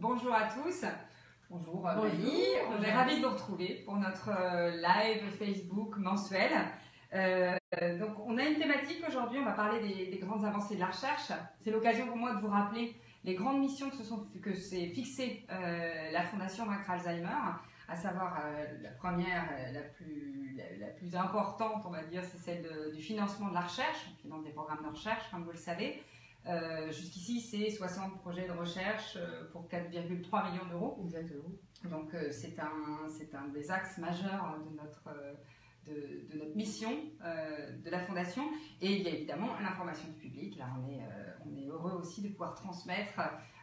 Bonjour à tous. Bonjour Maï. On est ravis de vous retrouver pour notre live Facebook mensuel. Donc on a une thématique aujourd'hui, on va parler des grandes avancées de la recherche. C'est l'occasion pour moi de vous rappeler les grandes missions que s'est fixées la Fondation Vaincre Alzheimer, à savoir la première, la plus importante, on va dire, c'est celle du financement de la recherche, on finance des programmes de recherche, comme vous le savez. Jusqu'ici, c'est 60 projets de recherche pour 4,3 millions d'euros. Exactement. Donc, c'est un des axes majeurs de notre mission de la Fondation. Et il y a évidemment l'information du public. Là, on est heureux aussi de pouvoir transmettre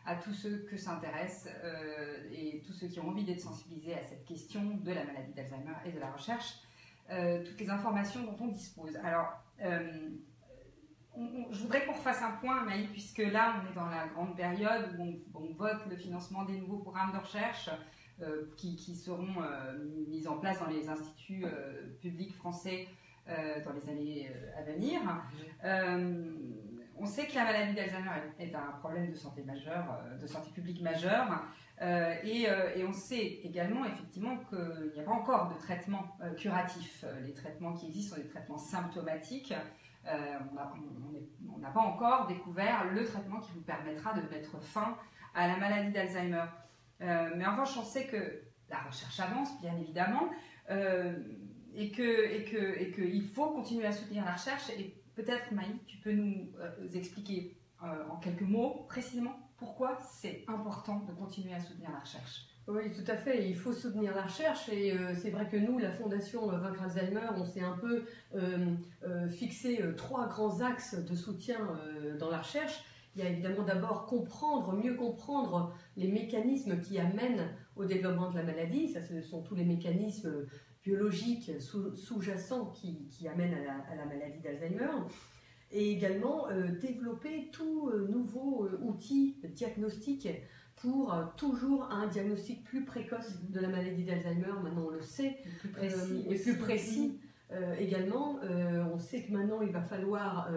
à tous ceux que ça intéresse et tous ceux qui ont envie d'être sensibilisés à cette question de la maladie d'Alzheimer et de la recherche, toutes les informations dont on dispose. Alors, je voudrais qu'on refasse un point, Maï, puisque là, on est dans la grande période où on vote le financement des nouveaux programmes de recherche qui seront mis en place dans les instituts publics français dans les années à venir. On sait que la maladie d'Alzheimer est un problème de santé majeur, de santé publique majeur, et on sait également effectivement qu'il n'y a pas encore de traitement curatif. Les traitements qui existent sont des traitements symptomatiques. On n'a pas encore découvert le traitement qui vous permettra de mettre fin à la maladie d'Alzheimer. Mais en revanche, on sait que la recherche avance, bien évidemment, et qu'il faut continuer à soutenir la recherche. Et peut-être, Maï, tu peux nous expliquer en quelques mots précisément pourquoi c'est important de continuer à soutenir la recherche. Oui, tout à fait. Il faut soutenir la recherche et c'est vrai que nous, la Fondation Vaincre Alzheimer, on s'est un peu fixé 3 grands axes de soutien dans la recherche. Il y a évidemment d'abord mieux comprendre les mécanismes qui amènent au développement de la maladie. Ça, ce sont tous les mécanismes biologiques sous-jacents qui amènent à la maladie d'Alzheimer. Et également développer tout nouveau outil diagnostique pour toujours un diagnostic plus précoce de la maladie d'Alzheimer. Maintenant, on le sait, et plus précis également. On sait que maintenant, il va falloir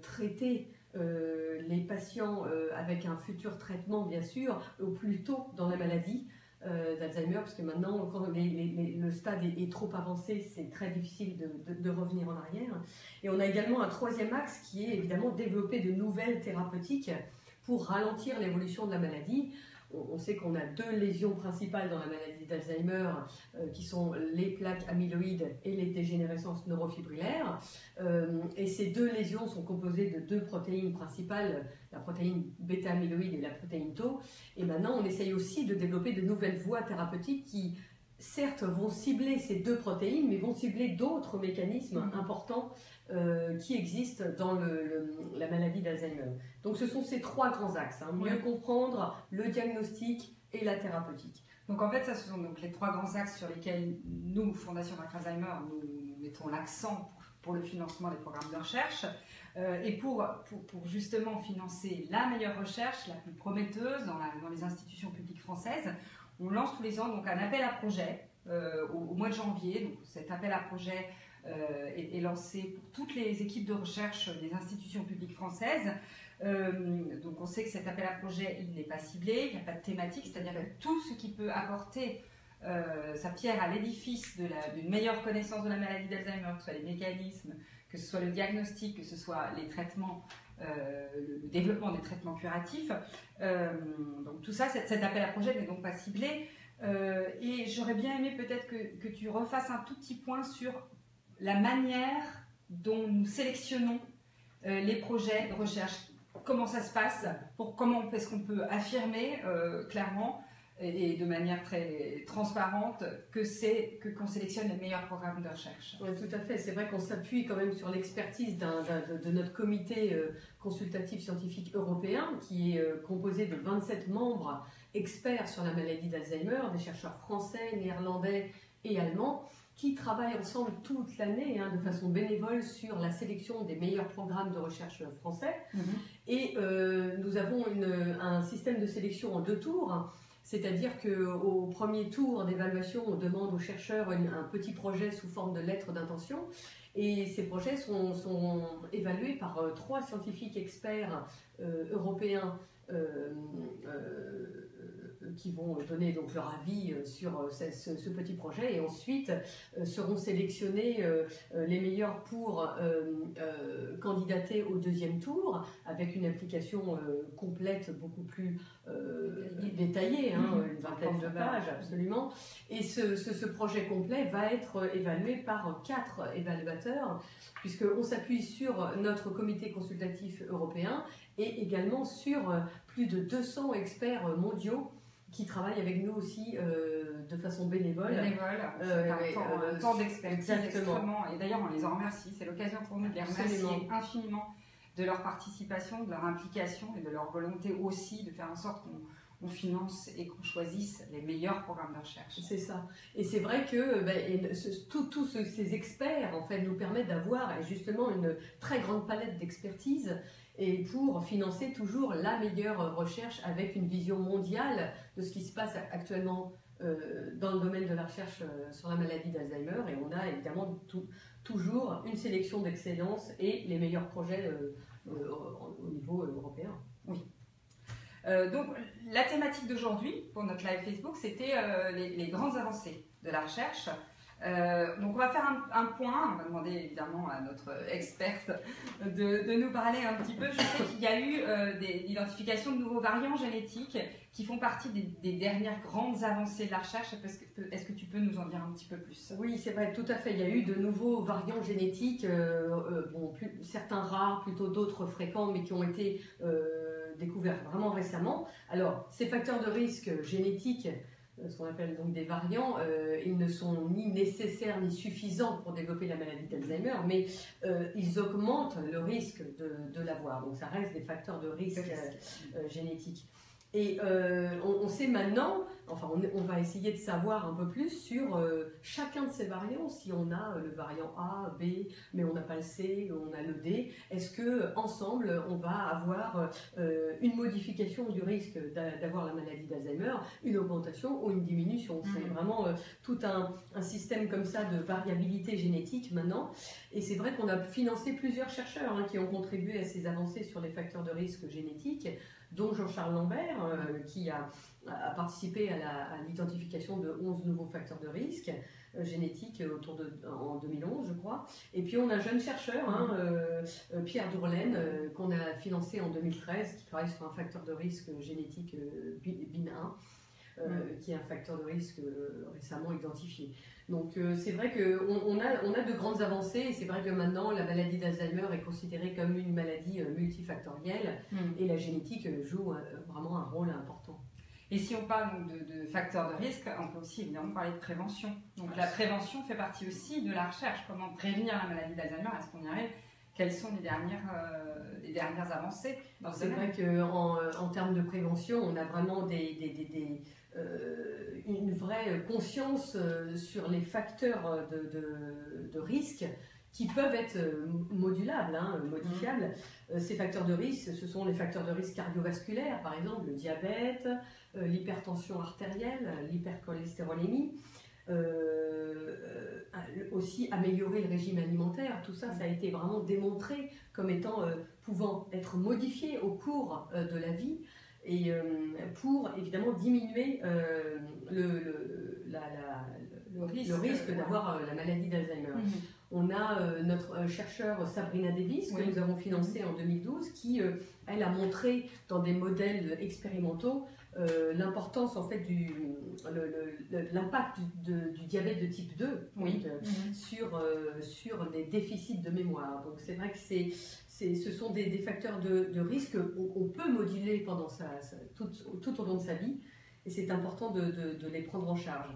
traiter les patients avec un futur traitement, bien sûr, au plus tôt dans la maladie d'Alzheimer, parce que maintenant, quand le stade est trop avancé, c'est très difficile de revenir en arrière. Et on a également un 3e axe qui est évidemment développer de nouvelles thérapeutiques pour ralentir l'évolution de la maladie. On sait qu'on a 2 lésions principales dans la maladie d'Alzheimer qui sont les plaques amyloïdes et les dégénérescences neurofibrillaires. Et ces 2 lésions sont composées de 2 protéines principales, la protéine bêta-amyloïde et la protéine tau. Et maintenant, on essaye aussi de développer de nouvelles voies thérapeutiques qui, certes, vont cibler ces 2 protéines, mais vont cibler d'autres mécanismes importants qui existent dans la maladie d'Alzheimer. Donc ce sont ces 3 grands axes, mieux comprendre, le diagnostic et la thérapeutique. Donc en fait, ce sont donc les 3 grands axes sur lesquels nous, Fondation Vaincre Alzheimer, nous mettons l'accent pour le financement des programmes de recherche et pour justement financer la meilleure recherche, la plus prometteuse dans les institutions publiques françaises. On lance tous les ans donc un appel à projet au mois de janvier. Donc cet appel à projet est lancé pour toutes les équipes de recherche des institutions publiques françaises. Donc on sait que cet appel à projet, il n'est pas ciblé, il n'y a pas de thématique, c'est-à-dire que tout ce qui peut apporter sa pierre à l'édifice d'une meilleure connaissance de la maladie d'Alzheimer, que ce soit les mécanismes, que ce soit le diagnostic, que ce soit les traitements, le développement des traitements curatifs. Donc tout ça, cet appel à projet n'est donc pas ciblé. Et j'aurais bien aimé peut-être que tu refasses un tout petit point sur la manière dont nous sélectionnons les projets de recherche. Comment ça se passe, comment est-ce qu'on peut affirmer clairement et de manière très transparente qu'on sélectionne les meilleurs programmes de recherche. Oui, tout à fait. C'est vrai qu'on s'appuie quand même sur l'expertise de notre comité consultatif scientifique européen qui est composé de 27 membres experts sur la maladie d'Alzheimer, des chercheurs français, néerlandais et allemands, qui travaillent ensemble toute l'année de façon bénévole sur la sélection des meilleurs programmes de recherche français. Et nous avons un système de sélection en 2 tours. C'est-à-dire qu'au premier tour d'évaluation, on demande aux chercheurs un petit projet sous forme de lettre d'intention. Et ces projets sont évalués par 3 scientifiques experts européens qui vont donner donc leur avis sur ce petit projet et ensuite seront sélectionnés les meilleurs pour candidater au deuxième tour avec une application complète beaucoup plus détaillée, hein, une vingtaine de pages absolument. Et ce projet complet va être évalué par 4 évaluateurs puisqu'on s'appuie sur notre comité consultatif européen et également sur plus de 200 experts mondiaux qui travaillent avec nous aussi de façon bénévole. C'est un temps d'expertise extrêmement. Et d'ailleurs, on les en remercie. C'est l'occasion pour nous de les remercier infiniment de leur participation, de leur implication et de leur volonté aussi de faire en sorte qu'on finance et qu'on choisisse les meilleurs programmes de recherche. C'est ça. Et c'est vrai que tous ces experts en fait, nous permettent d'avoir justement une très grande palette d'expertise et pour financer toujours la meilleure recherche avec une vision mondiale de ce qui se passe actuellement dans le domaine de la recherche sur la maladie d'Alzheimer. Et on a évidemment toujours une sélection d'excellence et les meilleurs projets au niveau européen. Oui. Donc la thématique d'aujourd'hui pour notre live Facebook, c'était les grandes avancées de la recherche. Donc on va faire un point, on va demander évidemment à notre experte de nous parler un petit peu. Je sais qu'il y a eu l'identification de nouveaux variants génétiques qui font partie des dernières grandes avancées de la recherche. Est-ce que tu peux nous en dire un petit peu plus? Oui, c'est vrai, tout à fait. Il y a eu de nouveaux variants génétiques, certains rares, plutôt d'autres fréquents, mais qui ont été découverts vraiment récemment. Alors, ces facteurs de risque génétiques, ce qu'on appelle donc des variants, ils ne sont ni nécessaires ni suffisants pour développer la maladie d'Alzheimer, mais ils augmentent le risque de l'avoir. Donc ça reste des facteurs de risque génétiques. Et on sait maintenant, enfin on va essayer de savoir un peu plus sur chacun de ces variants, si on a le variant A, B, mais on n'a pas le C, on a le D, est-ce que ensemble on va avoir une modification du risque d'avoir la maladie d'Alzheimer, une augmentation ou une diminution. C'est vraiment tout un système comme ça de variabilité génétique maintenant. Et c'est vrai qu'on a financé plusieurs chercheurs qui ont contribué à ces avancées sur les facteurs de risque génétiques, dont Jean-Charles Lambert, qui a participé à l'identification de 11 nouveaux facteurs de risque génétiques en 2011, je crois. Et puis on a un jeune chercheur, Pierre Dourlaine, qu'on a financé en 2013, qui travaille sur un facteur de risque génétique BIN1, qui est un facteur de risque récemment identifié. Donc c'est vrai qu'on a de grandes avancées et c'est vrai que maintenant la maladie d'Alzheimer est considérée comme une maladie multifactorielle et la génétique joue vraiment un rôle important. Et si on parle de facteurs de risque, on peut aussi évidemment parler de prévention. Donc la prévention fait partie aussi de la recherche. Comment prévenir la maladie d'Alzheimer? Est-ce qu'on y arrive? Quelles sont les dernières avancées? C'est vrai qu'en termes de prévention, on a vraiment une vraie conscience sur les facteurs de risque qui peuvent être modulables, modifiables. Ces facteurs de risque, ce sont les facteurs de risque cardiovasculaires, par exemple le diabète, l'hypertension artérielle, l'hypercholestérolémie, aussi améliorer le régime alimentaire. Tout ça, ça a été vraiment démontré comme étant pouvant être modifié au cours de la vie et pour évidemment diminuer le risque d'avoir la maladie d'Alzheimer. On a notre chercheur Sabrina Davis, que nous avons financée en 2012, qui, elle, a montré dans des modèles expérimentaux l'importance en fait l'impact du diabète de type 2 sur des déficits de mémoire. Donc c'est vrai que ce sont des facteurs de risque qu'on peut moduler pendant tout au long de sa vie et c'est important de les prendre en charge.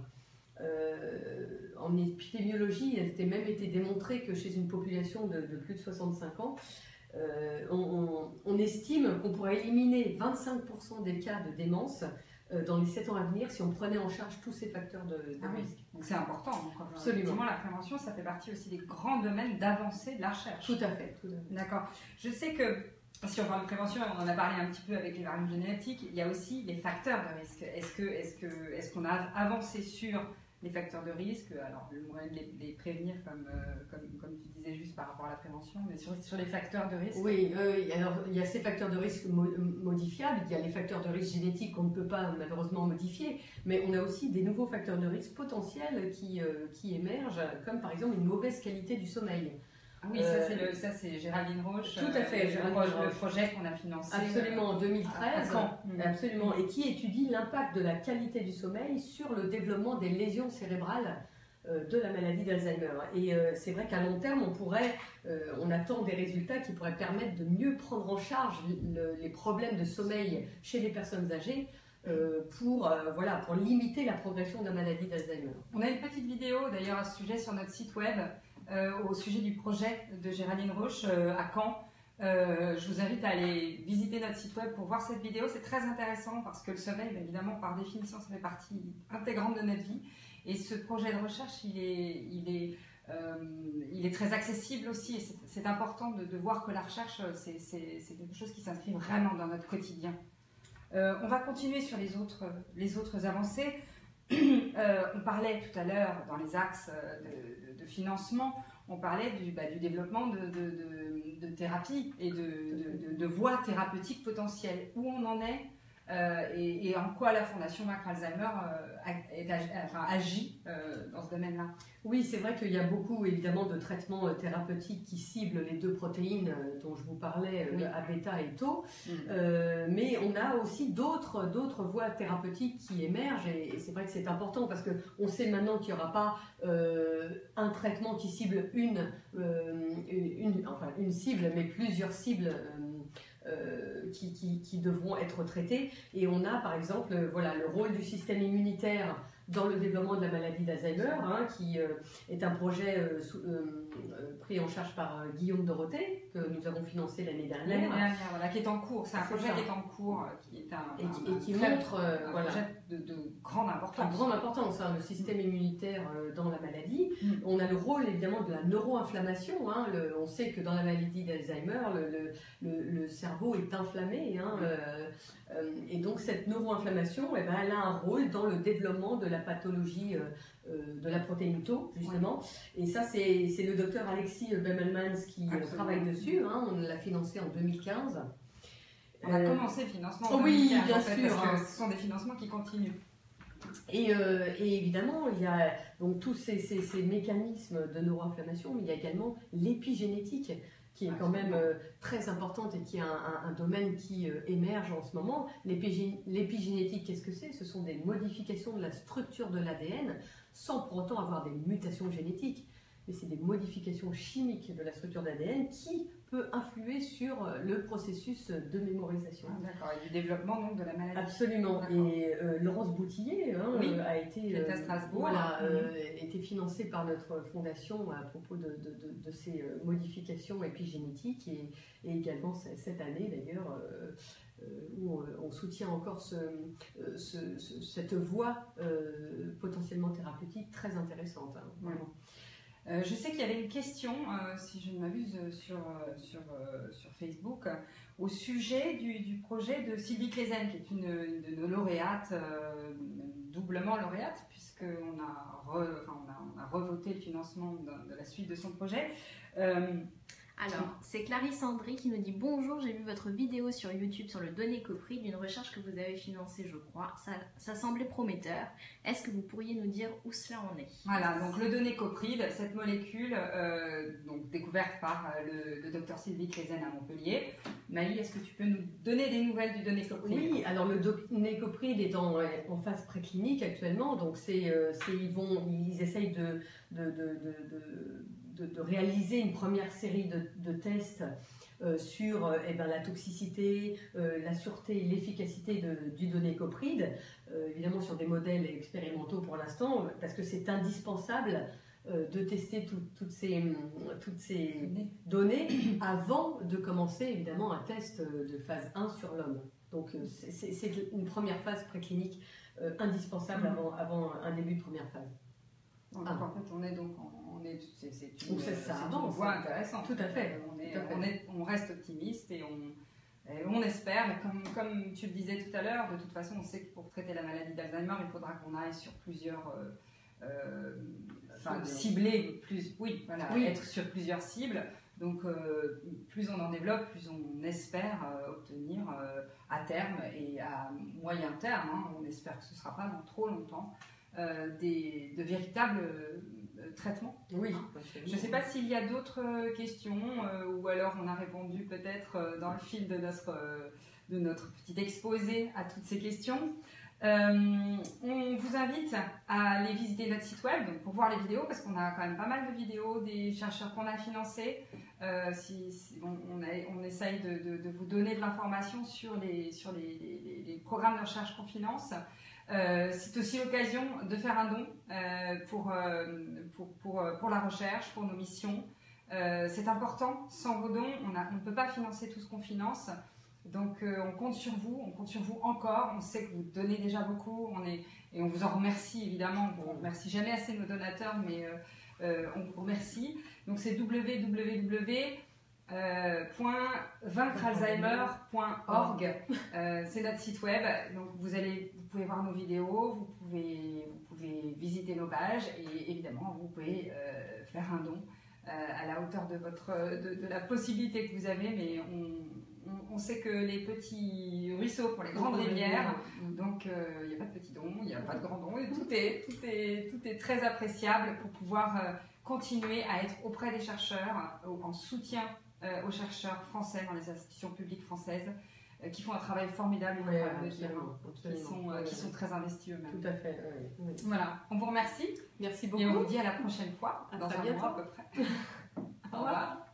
En épidémiologie, il a même été démontré que chez une population de plus de 65 ans, on estime qu'on pourrait éliminer 25% des cas de démence dans les 7 ans à venir si on prenait en charge tous ces facteurs de risque. Donc c'est important. Donc, absolument. La prévention, ça fait partie aussi des grands domaines d'avancée de la recherche. Tout à fait. D'accord. Je sais que si on parle de prévention, on en a parlé un petit peu avec les variants génétiques, il y a aussi les facteurs de risque. Est-ce qu'on a avancé sur les facteurs de risque. Alors, le moyen de les prévenir, comme tu disais juste par rapport à la prévention, mais sur les facteurs de risque. Oui, alors il y a ces facteurs de risque modifiables, il y a les facteurs de risque génétiques qu'on ne peut pas malheureusement modifier, mais on a aussi des nouveaux facteurs de risque potentiels qui émergent, comme par exemple une mauvaise qualité du sommeil. Oui, ça c'est Géraldine Roche. Tout à fait, le projet qu'on a financé. Absolument, en 2013. À Caen. Absolument, et qui étudie l'impact de la qualité du sommeil sur le développement des lésions cérébrales de la maladie d'Alzheimer. Et c'est vrai qu'à long terme, on attend des résultats qui pourraient permettre de mieux prendre en charge les problèmes de sommeil chez les personnes âgées pour limiter la progression de la maladie d'Alzheimer. On a une petite vidéo d'ailleurs à ce sujet sur notre site web. Au sujet du projet de Géraldine Roche à Caen. Je vous invite à aller visiter notre site web pour voir cette vidéo. C'est très intéressant parce que le sommeil, évidemment, par définition, ça fait partie intégrante de notre vie. Et ce projet de recherche, il est très accessible aussi. Et c'est important de voir que la recherche, c'est quelque chose qui s'inscrit vraiment dans notre quotidien. On va continuer sur les autres avancées. On parlait tout à l'heure dans les axes de financement, on parlait du développement de thérapies et de voies thérapeutiques potentielles. Où on en est et en quoi la Fondation Vaincre Alzheimer agit dans ce domaine-là. Oui, c'est vrai qu'il y a beaucoup évidemment de traitements thérapeutiques qui ciblent les deux protéines dont je vous parlais, A-bêta et tau, mais on a aussi d'autres voies thérapeutiques qui émergent et c'est vrai que c'est important parce qu'on sait maintenant qu'il n'y aura pas un traitement qui cible une cible, mais plusieurs cibles qui devront être traitées. Et on a par exemple le rôle du système immunitaire dans le développement de la maladie d'Alzheimer, qui est un projet pris en charge par Guillaume Dorothée, que nous avons financé l'année dernière. Qui est en cours. C'est un projet qui est en cours, qui est qui montre un projet de grande importance. De grande importance, le système immunitaire dans la maladie. On a le rôle évidemment de la neuroinflammation. On sait que dans la maladie d'Alzheimer, le cerveau est inflammé. Et donc cette neuroinflammation, elle a un rôle dans le développement de la pathologie de la protéine tau, justement. Et ça, c'est le docteur Alexis Bemelmans qui travaille dessus. On l'a financé en 2015. On a commencé le financement en 2015, oui, bien sûr. Parce que ce sont des financements qui continuent. Et évidemment, il y a donc tous ces mécanismes de neuroinflammation, mais il y a également l'épigénétique, qui est quand même très importante et qui est un domaine qui émerge en ce moment. L'épigénétique, qu'est-ce que c'est? Ce sont des modifications de la structure de l'ADN sans pour autant avoir des mutations génétiques. Mais c'est des modifications chimiques de la structure de l'ADN qui peut influer sur le processus de mémorisation. D'accord, et du développement donc de la maladie. Absolument. Et Laurence Boutillier a été à Strasbourg. Été financée par notre fondation à propos de ces modifications épigénétiques et également cette année d'ailleurs où on soutient encore cette voie potentiellement thérapeutique très intéressante. Vraiment. Je sais qu'il y avait une question, si je ne m'abuse, sur Facebook, au sujet du projet de Sylvie Clézen, qui est une de nos lauréates, doublement lauréate, puisqu'on a revoté le financement de la suite de son projet. Alors, c'est Clarisse André qui nous dit « Bonjour, j'ai vu votre vidéo sur YouTube sur le Donné-Coprid, d'une recherche que vous avez financée, je crois. Ça semblait prometteur. Est-ce que vous pourriez nous dire où cela en est ?» Voilà, donc le Donné-Coprid, cette molécule donc découverte par le docteur Sylvie Clézen à Montpellier. Maëlie, est-ce que tu peux nous donner des nouvelles du Donné-Coprid? Oui, alors le Donné-Coprid est en phase préclinique actuellement, donc ils essayent de réaliser une première série de tests sur la toxicité, la sûreté et l'efficacité du Donné-Coprid, évidemment sur des modèles expérimentaux pour l'instant, parce que c'est indispensable de tester toutes ces données avant de commencer évidemment un test de phase 1 sur l'homme. Donc c'est une première phase préclinique indispensable avant un début de première phase. Donc en fait, c'est une voie intéressante. Tout à fait. On reste optimiste et on espère. Et comme tu le disais tout à l'heure, de toute façon, on sait que pour traiter la maladie d'Alzheimer, il faudra qu'on aille sur plusieurs cibler être sur plusieurs cibles. Donc, plus on en développe, plus on espère obtenir à terme et à moyen terme, on espère que ce ne sera pas dans trop longtemps, de véritables traitements. Oui. Je ne sais pas s'il y a d'autres questions ou alors on a répondu peut-être dans le fil de notre petit exposé à toutes ces questions. On vous invite à aller visiter notre site web pour voir les vidéos, parce qu'on a quand même pas mal de vidéos des chercheurs qu'on a financés. On essaye de vous donner de l'information sur les programmes de recherche qu'on finance. C'est aussi l'occasion de faire un don pour la recherche, pour nos missions. C'est important, sans vos dons, on ne peut pas financer tout ce qu'on finance. Donc on compte sur vous encore. On sait que vous donnez déjà beaucoup, et on vous en remercie évidemment. On ne remercie jamais assez nos donateurs, mais on vous remercie. Donc c'est www.vaincrealzheimer.org. C'est notre site web. Donc vous pouvez voir nos vidéos, vous pouvez visiter nos pages, et évidemment vous pouvez faire un don à la hauteur de la possibilité que vous avez, mais on sait que les petits ruisseaux pour les grandes rivières, donc il n'y a pas de petits dons, il n'y a pas de grands dons, et tout est très appréciable pour pouvoir continuer à être auprès des chercheurs, en soutien aux chercheurs français dans les institutions publiques françaises, qui font un travail formidable, qui sont très investis eux-mêmes. Tout à fait. Oui. Voilà, on vous remercie. Merci beaucoup. Et on vous dit à la prochaine fois, dans un mois à peu près. Au revoir.